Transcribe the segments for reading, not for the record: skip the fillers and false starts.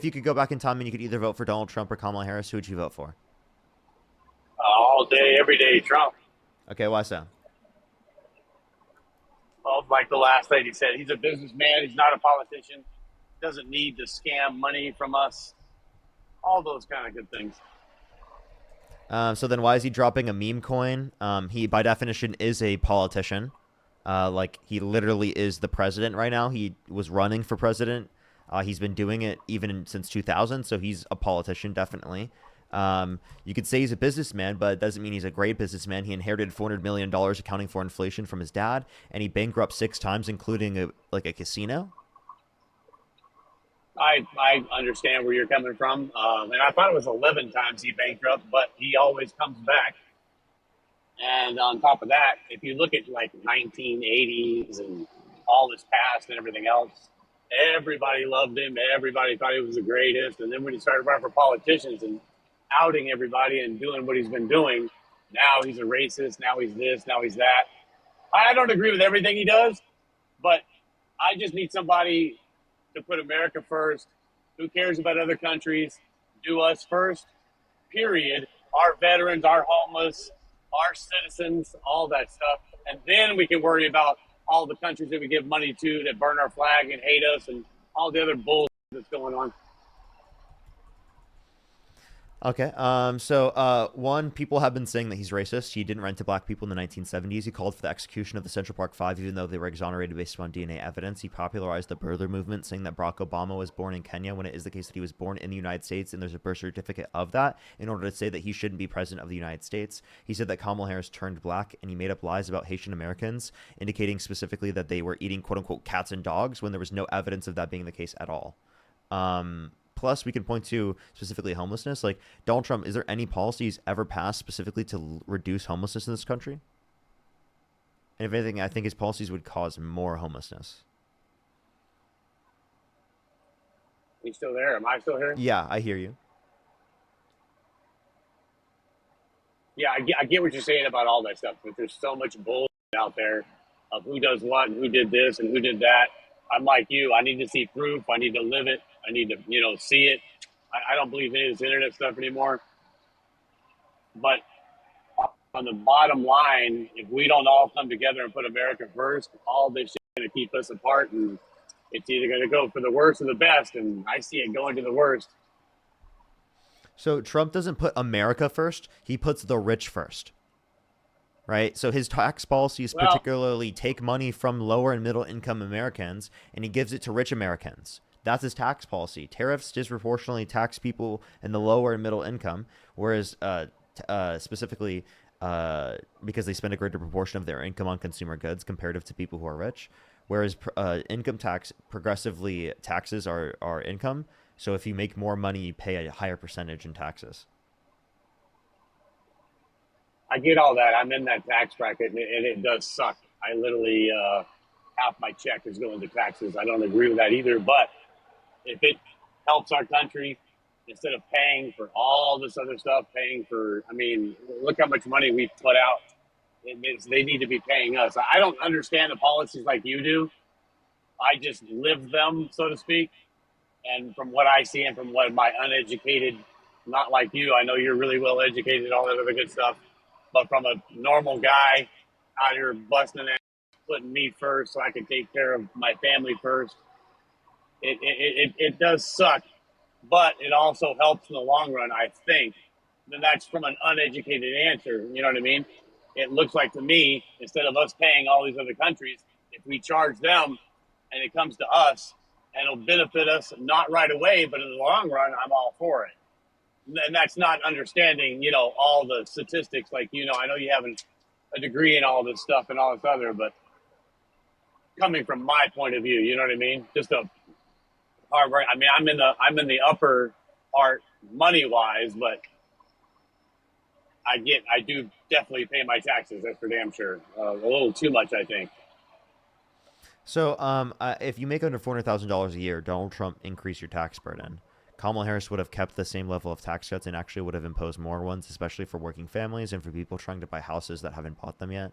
If you could go back in time and you could either vote for Donald Trump or Kamala Harris, who would you vote for? All day, every day, Trump. Okay, why so? Oh, like the last lady said, he's a businessman. He's not a politician. Doesn't need to scam money from us. All those kind of good things. So then why is he dropping a meme coin? He, by definition, is a politician. Like, he literally is the president right now. He was running for president. He's been doing it even since 2000, so he's a politician, definitely. You could say he's a businessman, but it doesn't mean he's a great businessman. He inherited $400 million accounting for inflation from his dad, and he bankrupted 6 times, including a casino. I understand where you're coming from, and I thought it was 11 times he bankrupt, but he always comes back. And on top of that, if you look at like 1980s and all this past and everything else, everybody loved him. Everybody thought he was the greatest. And then when he started running for politicians and outing everybody and doing what he's been doing, now he's a racist. Now he's this. Now he's that. I don't agree with everything he does, but I just need somebody to put America first. Who cares about other countries? Do us first, period. Our veterans, our homeless, our citizens, all that stuff. And then we can worry about all the countries that we give money to that burn our flag and hate us and all the other bullshit that's going on. Okay. One, people have been saying that he's racist. He didn't rent to black people in the 1970s. He called for the execution of the Central Park Five, even though they were exonerated based upon DNA evidence. He popularized the birther movement, saying that Barack Obama was born in Kenya when it is the case that he was born in the United States, and there's a birth certificate of that in order to say that he shouldn't be president of the United States. He said that Kamala Harris turned black, and he made up lies about Haitian Americans, indicating specifically that they were eating quote-unquote cats and dogs when there was no evidence of that being the case at all. Plus, we can point to specifically homelessness. Like, Donald Trump, is there any policies ever passed specifically to reduce homelessness in this country? And if anything, I think his policies would cause more homelessness. You still there? Am I still here? Yeah, I hear you. Yeah, I get what you're saying about all that stuff, but there's so much bullshit out there of who does what and who did this and who did that. I'm like you. I need to see proof. I need to live it. I need to, see it. I don't believe any of this internet stuff anymore. But on the bottom line, if we don't all come together and put America first, all this shit is going to keep us apart, and it's either going to go for the worst or the best. And I see it going to the worst. So Trump doesn't put America first. He puts the rich first. Right? So his tax policies Well, particularly take money from lower and middle income Americans, and he gives it to rich Americans. That's his tax policy. Tariffs disproportionately tax people in the lower and middle income, whereas specifically because they spend a greater proportion of their income on consumer goods comparative to people who are rich. Whereas income tax progressively taxes our income. So if you make more money, you pay a higher percentage in taxes. I get all that. I'm in that tax bracket, and it does suck. I literally half my check is going to taxes. I don't agree with that either. But if it helps our country, instead of paying for all this other stuff, look how much money we put out. It means they need to be paying us. I don't understand the policies like you do. I just live them, so to speak. And from what I see and from what my uneducated, not like you, I know you're really well educated, all that other good stuff. But from a normal guy out here busting ass, putting me first so I can take care of my family first, it does suck. But it also helps in the long run, I think. And that's from an uneducated answer. You know what I mean? It looks like to me, instead of us paying all these other countries, if we charge them and it comes to us and it'll benefit us, not right away, but in the long run, I'm all for it. And that's not understanding, all the statistics. Like, I know you have a degree in all this stuff and all this other, but coming from my point of view, you know what I mean? Just a hard work. I mean, I'm in the upper part money wise, but I do definitely pay my taxes. That's for damn sure. A little too much, I think. So, if you make under $400,000 a year, Donald Trump increased your tax burden. Kamala Harris would have kept the same level of tax cuts and actually would have imposed more ones, especially for working families and for people trying to buy houses that haven't bought them yet.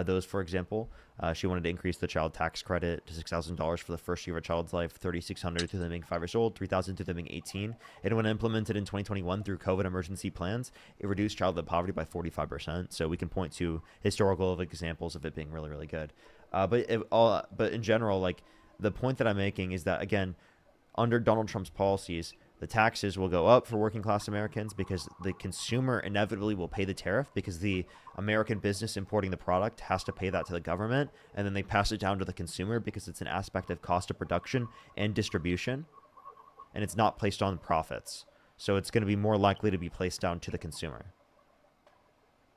Those, for example, she wanted to increase the child tax credit to $6,000 for the first year of a child's life, $3,600 to them being 5 years old, $3,000 to them being 18. And when implemented in 2021 through COVID emergency plans, it reduced childhood poverty by 45%. So we can point to historical examples of it being really, really good. But in general, like the point that I'm making is that, again, under Donald Trump's policies, the taxes will go up for working class Americans because the consumer inevitably will pay the tariff because the American business importing the product has to pay that to the government, and then they pass it down to the consumer because it's an aspect of cost of production and distribution, and it's not placed on profits. So it's going to be more likely to be placed down to the consumer.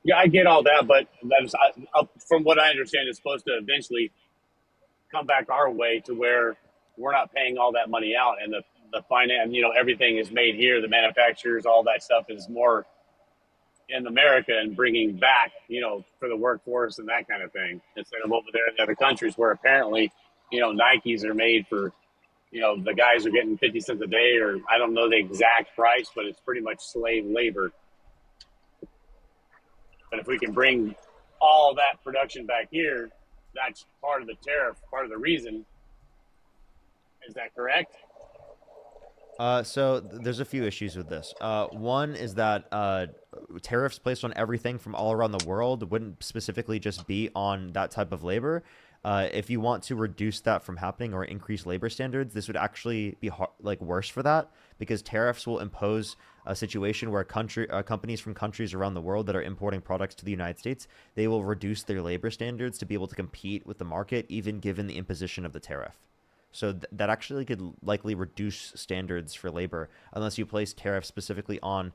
Yeah, I get all that, but that's, from what I understand, it's supposed to eventually come back our way to where we're not paying all that money out, and the finance, everything is made here. The manufacturers, all that stuff is more in America and bringing back, for the workforce and that kind of thing, instead of over there in the other countries where apparently, Nikes are made for, the guys are getting 50 cents a day, or I don't know the exact price, but it's pretty much slave labor. But if we can bring all that production back here, that's part of the tariff, part of the reason. Is that correct? So there's a few issues with this. One is that tariffs placed on everything from all around the world wouldn't specifically just be on that type of labor. If you want to reduce that from happening or increase labor standards, this would actually be worse for that, because tariffs will impose a situation where companies from countries around the world that are importing products to the United States, they will reduce their labor standards to be able to compete with the market, even given the imposition of the tariff. So that actually could likely reduce standards for labor unless you place tariffs specifically on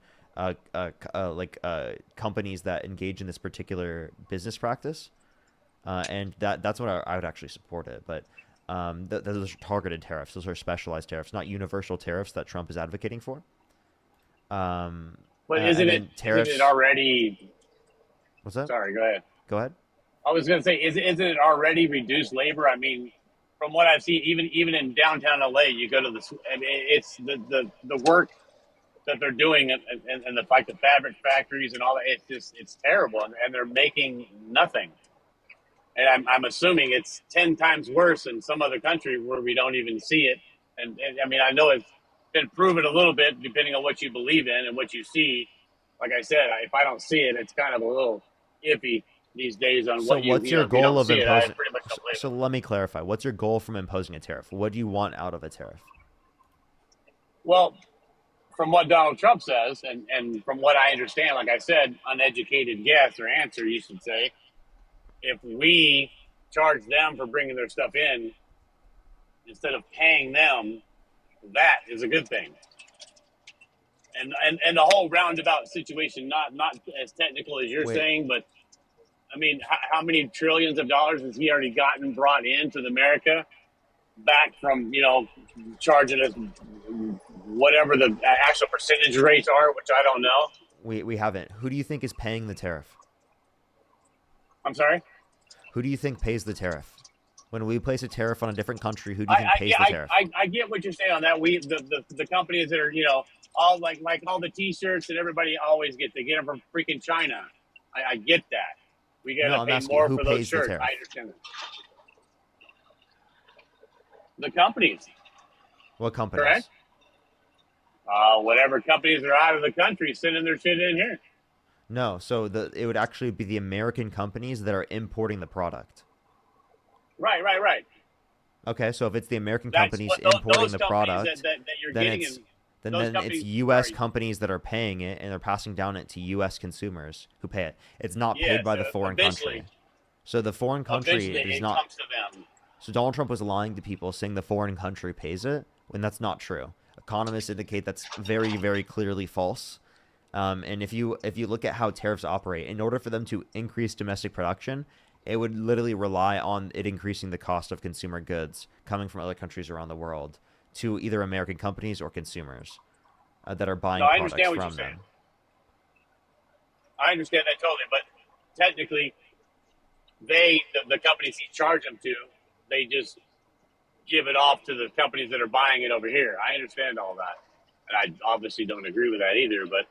companies that engage in this particular business practice. And that's what I would actually support it. But those are targeted tariffs. Those are specialized tariffs, not universal tariffs that Trump is advocating for. But isn't it already? What's that? Sorry, go ahead. Go ahead. I was going to say, isn't it already reduced labor? I mean, from what I've seen, even in downtown LA, you go to it's the work that they're doing and the fabric factories and all that. It's terrible, and they're making nothing. And I'm assuming it's 10 times worse in some other country where we don't even see it. And I mean, I know it's been proven a little bit depending on what you believe in and what you see. Like I said, if I don't see it, it's kind of a little iffy these days on what you. So what's your goal of imposing? So let me clarify. What's your goal from imposing a tariff? What do you want out of a tariff? Well, from what Donald Trump says, and from what I understand, like I said, uneducated guess or answer, you should say, if we charge them for bringing their stuff in instead of paying them, that is a good thing. And the whole roundabout situation, not as technical as you're saying, but I mean, how many trillions of dollars has he already gotten brought into America back from, charging us whatever the actual percentage rates are, which I don't know. We haven't. Who do you think is paying the tariff? I'm sorry? Who do you think pays the tariff? When we place a tariff on a different country, who do you think pays the tariff? I get what you're saying on that. The companies that are, all like all the T-shirts that everybody always gets, they get them from freaking China. I get that. We got to pay more for those shirts. I understand that. The companies. What companies? Correct? Whatever companies are out of the country sending their shit in here. No, so it would actually be the American companies that are importing the product. Right. Okay, so if it's the American companies importing the product, then it's U.S. companies that are paying it, and they're passing down it to U.S. consumers who pay it. It's not paid by the foreign country. So the foreign country is not. Comes to them. So Donald Trump was lying to people, saying the foreign country pays it, when that's not true. Economists indicate that's very, very clearly false. And if you look at how tariffs operate, in order for them to increase domestic production, it would literally rely on it increasing the cost of consumer goods coming from other countries around the world to either American companies or consumers that are buying products from them. I understand that totally, but technically, the companies he charged them to, they just give it off to the companies that are buying it over here. I understand all that, and I obviously don't agree with that either. But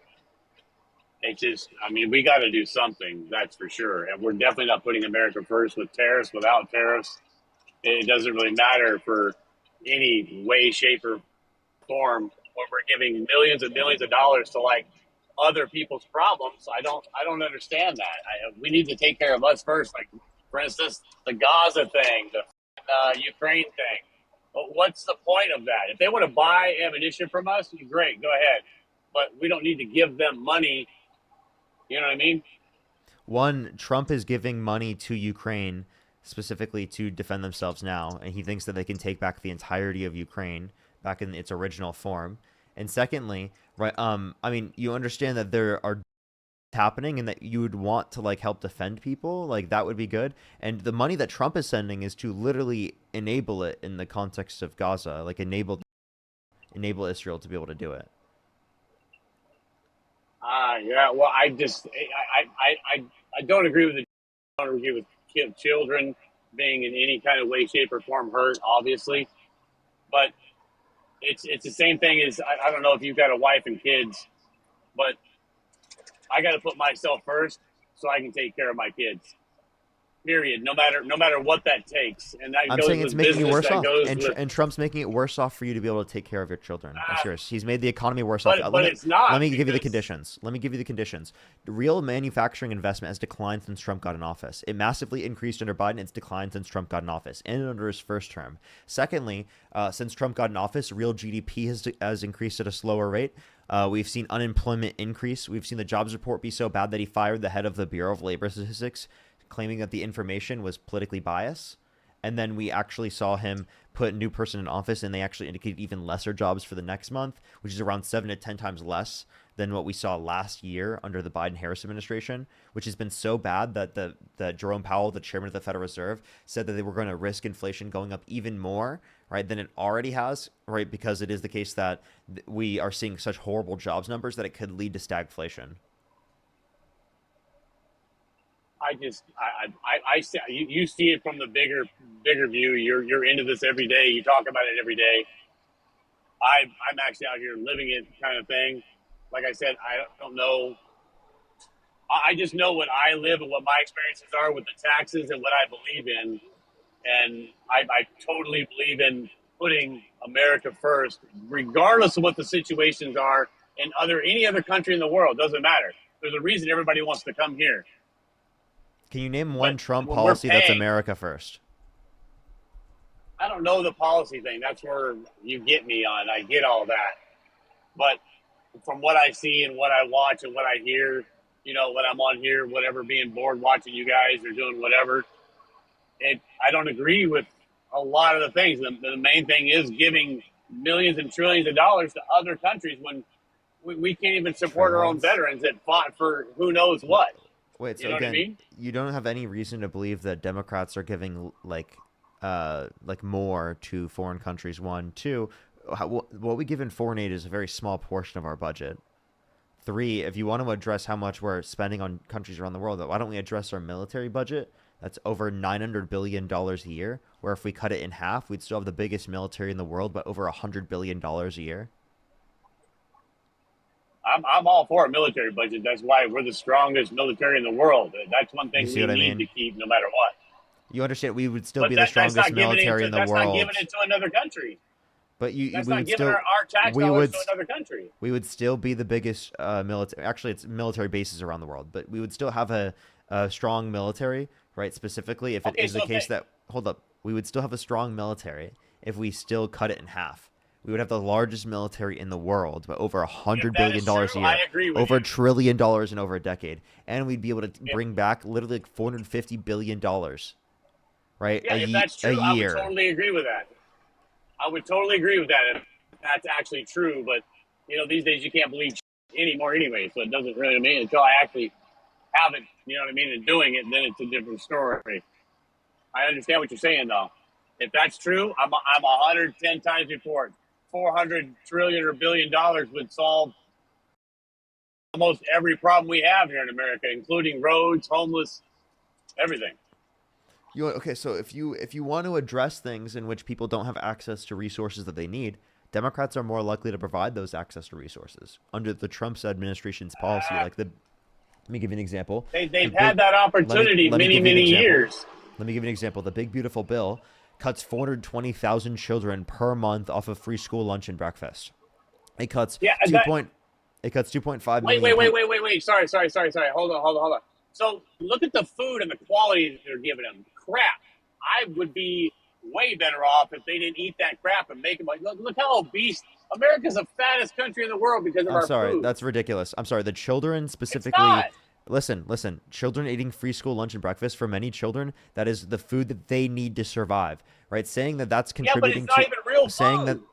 It's just, I mean, we got to do something, that's for sure. And we're definitely not putting America first with tariffs. Without tariffs, it doesn't really matter for any way, shape, or form when we're giving millions and millions of dollars to like other people's problems. I don't understand that. We need to take care of us first. Like, for instance, the Gaza thing, the Ukraine thing. But what's the point of that? If they want to buy ammunition from us, great, go ahead. But we don't need to give them money. You know what I mean? One, Trump is giving money to Ukraine specifically to defend themselves now, and he thinks that they can take back the entirety of Ukraine back in its original form. And secondly, right, I mean, you understand that there are happening and that you would want to like help defend people, like that would be good. And the money that Trump is sending is to literally enable it in the context of Gaza, like enable Israel to be able to do it. Yeah. Well, I don't agree with the. I don't agree with children being in any kind of way, shape, or form hurt. Obviously, but it's the same thing as I don't know if you've got a wife and kids, but I got to put myself first so I can take care of my kids. Period. No matter what that takes, and that I'm goes saying it's with making you business. worse That off, goes and with. and Trump's making it worse off for you to be able to take care of your children. I'm serious. He's made the economy worse off. But it's not. Let me give you the Because conditions. Let me give you the conditions. The real manufacturing investment has declined since Trump got in office. It massively increased under Biden. It's declined since Trump got in office and under his first term. Secondly, since Trump got in office, real GDP has increased at a slower rate. We've seen unemployment increase. We've seen the jobs report be so bad that he fired the head of the Bureau of Labor Statistics, claiming that the information was politically biased. And then we actually saw him put a new person in office, and they actually indicated even lesser jobs for the next month, which is around 7 to 10 times less than what we saw last year under the Biden-Harris administration, which has been so bad that the Jerome Powell, the chairman of the Federal Reserve, said that they were going to risk inflation going up even more, right, than it already has, right, because it is the case that we are seeing such horrible jobs numbers that it could lead to stagflation. I see you see it from the bigger view. You're into this every day. You talk about it every day. I'm actually out here living it, kind of thing. Like I said, I don't know. I just know what I live and what my experiences are with the taxes and what I believe in. And I totally believe in putting America first, regardless of what the situations are in any other country in the world. Doesn't matter. There's a reason everybody wants to come here. Can you name one But Trump when we're policy that's paying, America first? I don't know the policy thing. That's where you get me on. I get all that. But from what I see and what I watch and what I hear, when I'm on here, whatever, being bored watching you guys or doing whatever, I don't agree with a lot of the things. The main thing is giving millions and trillions of dollars to other countries when we can't even support our own Trillions? veterans that fought for who knows what. Wait, You so know what I again, mean? you don't have any reason to believe that Democrats are giving like more to foreign countries. One, two, what we give in foreign aid is a very small portion of our budget. Three, if you want to address how much we're spending on countries around the world, why don't we address our military budget? That's over $900 billion a year. Where if we cut it in half, we'd still have the biggest military in the world, but over $100 billion a year. I'm all for a military budget. That's why we're the strongest military in the world. That's one You thing see we what I need to mean? keep no matter what. You understand? We would still But be the that's strongest not giving it military to in the that's not giving world. it to another country. But That's we not would giving still, our tax we dollars would, to another country. we would still be the biggest military. Actually, it's military bases around the world, but we would still have a strong military, right? Specifically, if it Okay, is the so case that, hold up, we would still have a strong military if we still cut it in half. We would have the largest military in the world, but over a if hundred that billion is dollars true, a I year, agree with over you. $1 trillion in over a decade, and we'd be able to If, bring back literally like $450 billion, right? yeah, if that's A true, I would year. totally agree with that. I would totally agree with that if that's actually true. But these days you can't believe anymore anyway. So it doesn't really mean until I actually have it. You know what I mean? And doing it, then it's a different story. I understand what you're saying, though. If that's true, I'm 110 times before it. 400 trillion or $1 billion would solve almost every problem we have here in America, including roads, homeless, everything. Okay, so if you want to address things in which people don't have access to resources that they need, Democrats are more likely to provide those access to resources under the Trump's administration's policy, like the Let me give you an example. They've had that opportunity let me give you an many example. years. Let me give you an example. The big beautiful bill cuts 420,000 children per month off of free school lunch and breakfast. It cuts Yeah, two point. It cuts 2.5 wait, million. wait. Sorry. Hold on. So look at the food and the quality that they're giving them. Crap. I would be way better off if they didn't eat that crap and make them like, look how obese. America's the fattest country in the world because of I'm our sorry, food. that's ridiculous. I'm sorry. The children It's specifically. not. Listen. Children eating free school lunch and breakfast, for many children, that is the food that they need to survive. Right? Saying that that's Yeah, but it's contributing not to even real saying that food.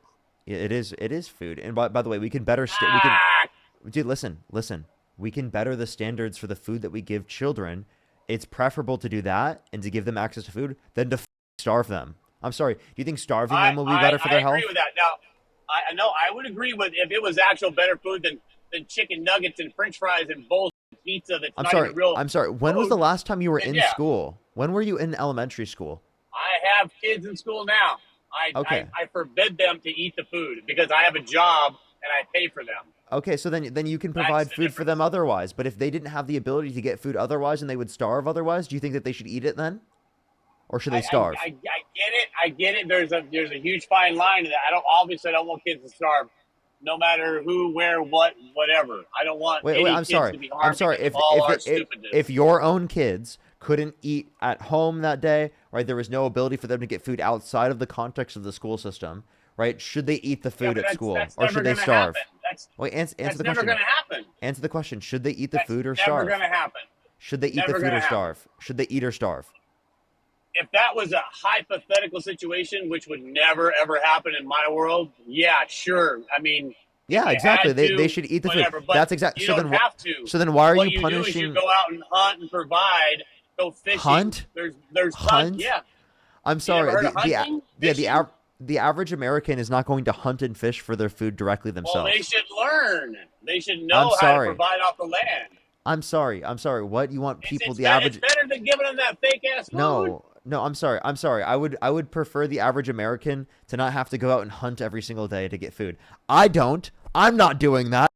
it is food. And by the way, we can better Ah, dude, listen. We can better the standards for the food that we give children. It's preferable to do that and to give them access to food than to starve them. I'm sorry. Do you think starving them will be better for their I agree health? with that. Now, I know I would agree with if it was actual better food than chicken nuggets and French fries and bowls of pizza that's I'm not sorry. even real I'm sorry. When was food. the last time you were And in yeah, school? When were you in elementary school? I have kids in school now. Okay. I forbid them to eat the food because I have a job and I pay for them. Okay, so then you can That's provide the food for difference. them otherwise. But if they didn't have the ability to get food otherwise and they would starve otherwise, do you think that they should eat it then? Or should they starve? I get it. I get it. There's a huge fine line to that. I don't want kids to starve, no matter who, where, what, whatever. I don't want Wait, any I'm kids sorry. to be I'm harmed sorry. because of all our stupidness. If your own kids couldn't eat at home that day, right? There was no ability for them to get food outside of the context of the school system, right? Should they eat the food at school that's or never should they gonna starve? happen. Wait, answer That's the never question. going to happen. Answer the question. Should they eat the That's food or never starve? going to happen. Should they eat the Never food going or to happen. starve? Should they eat or starve? If that was a hypothetical situation, which would never ever happen in my world, yeah, sure. I mean, if Yeah, you exactly. had They to, should eat the whatever. food. But That's exact. you So don't then have to. So then why are What you you do is you punishing go out and hunt and provide. Go fishing. hunt? There's tons. Hunt? Yeah. I'm You never sorry. heard of hunting? Fishing? The average American is not going to hunt and fish for their food directly Well, themselves. they should learn. They should I'm know how to sorry. provide off the land. I'm sorry. What you want people It's the average better than giving them that fake ass food. No, I'm sorry. I would prefer the average American to not have to go out and hunt every single day to get food. I don't. I'm not doing that.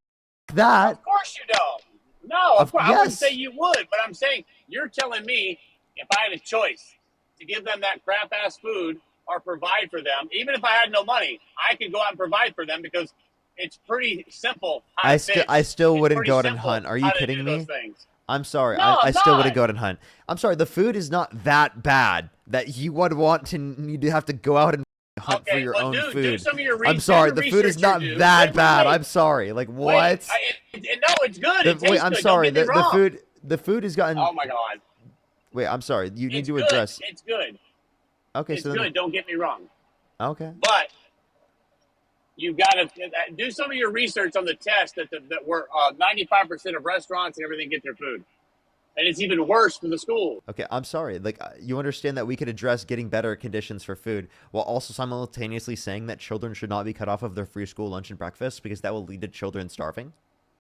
That Of course you don't. No, of course. I wouldn't yes. say you would, but I'm saying you're telling me if I had a choice to give them that crap ass food or provide for them, even if I had no money, I could go out and provide for them because it's pretty simple how to fish. I still It's wouldn't pretty go out and simple hunt. Are you how to kidding do me? those things. I'm sorry. No, I I'm still wouldn't not. go out and hunt. I'm sorry. The food is not that bad that you would want to need to have to go out and hunt for Okay, your well, own do food. some of your I'm sorry. The food is research, not dude. that Wait, bad. wait. I'm sorry. Like what? Wait, no, it's good. It tastes I'm good. sorry. Don't get me wrong. The food has gotten. Oh my god. Wait, I'm sorry. You need It's to good. address. It's good. Okay, It's so then good. Don't get me wrong. okay. But you got to do some of your research on the test that were 95% of restaurants and everything get their food, and it's even worse for the school. Okay, I'm sorry. Like you understand that we could address getting better conditions for food while also simultaneously saying that children should not be cut off of their free school lunch and breakfast because that will lead to children starving.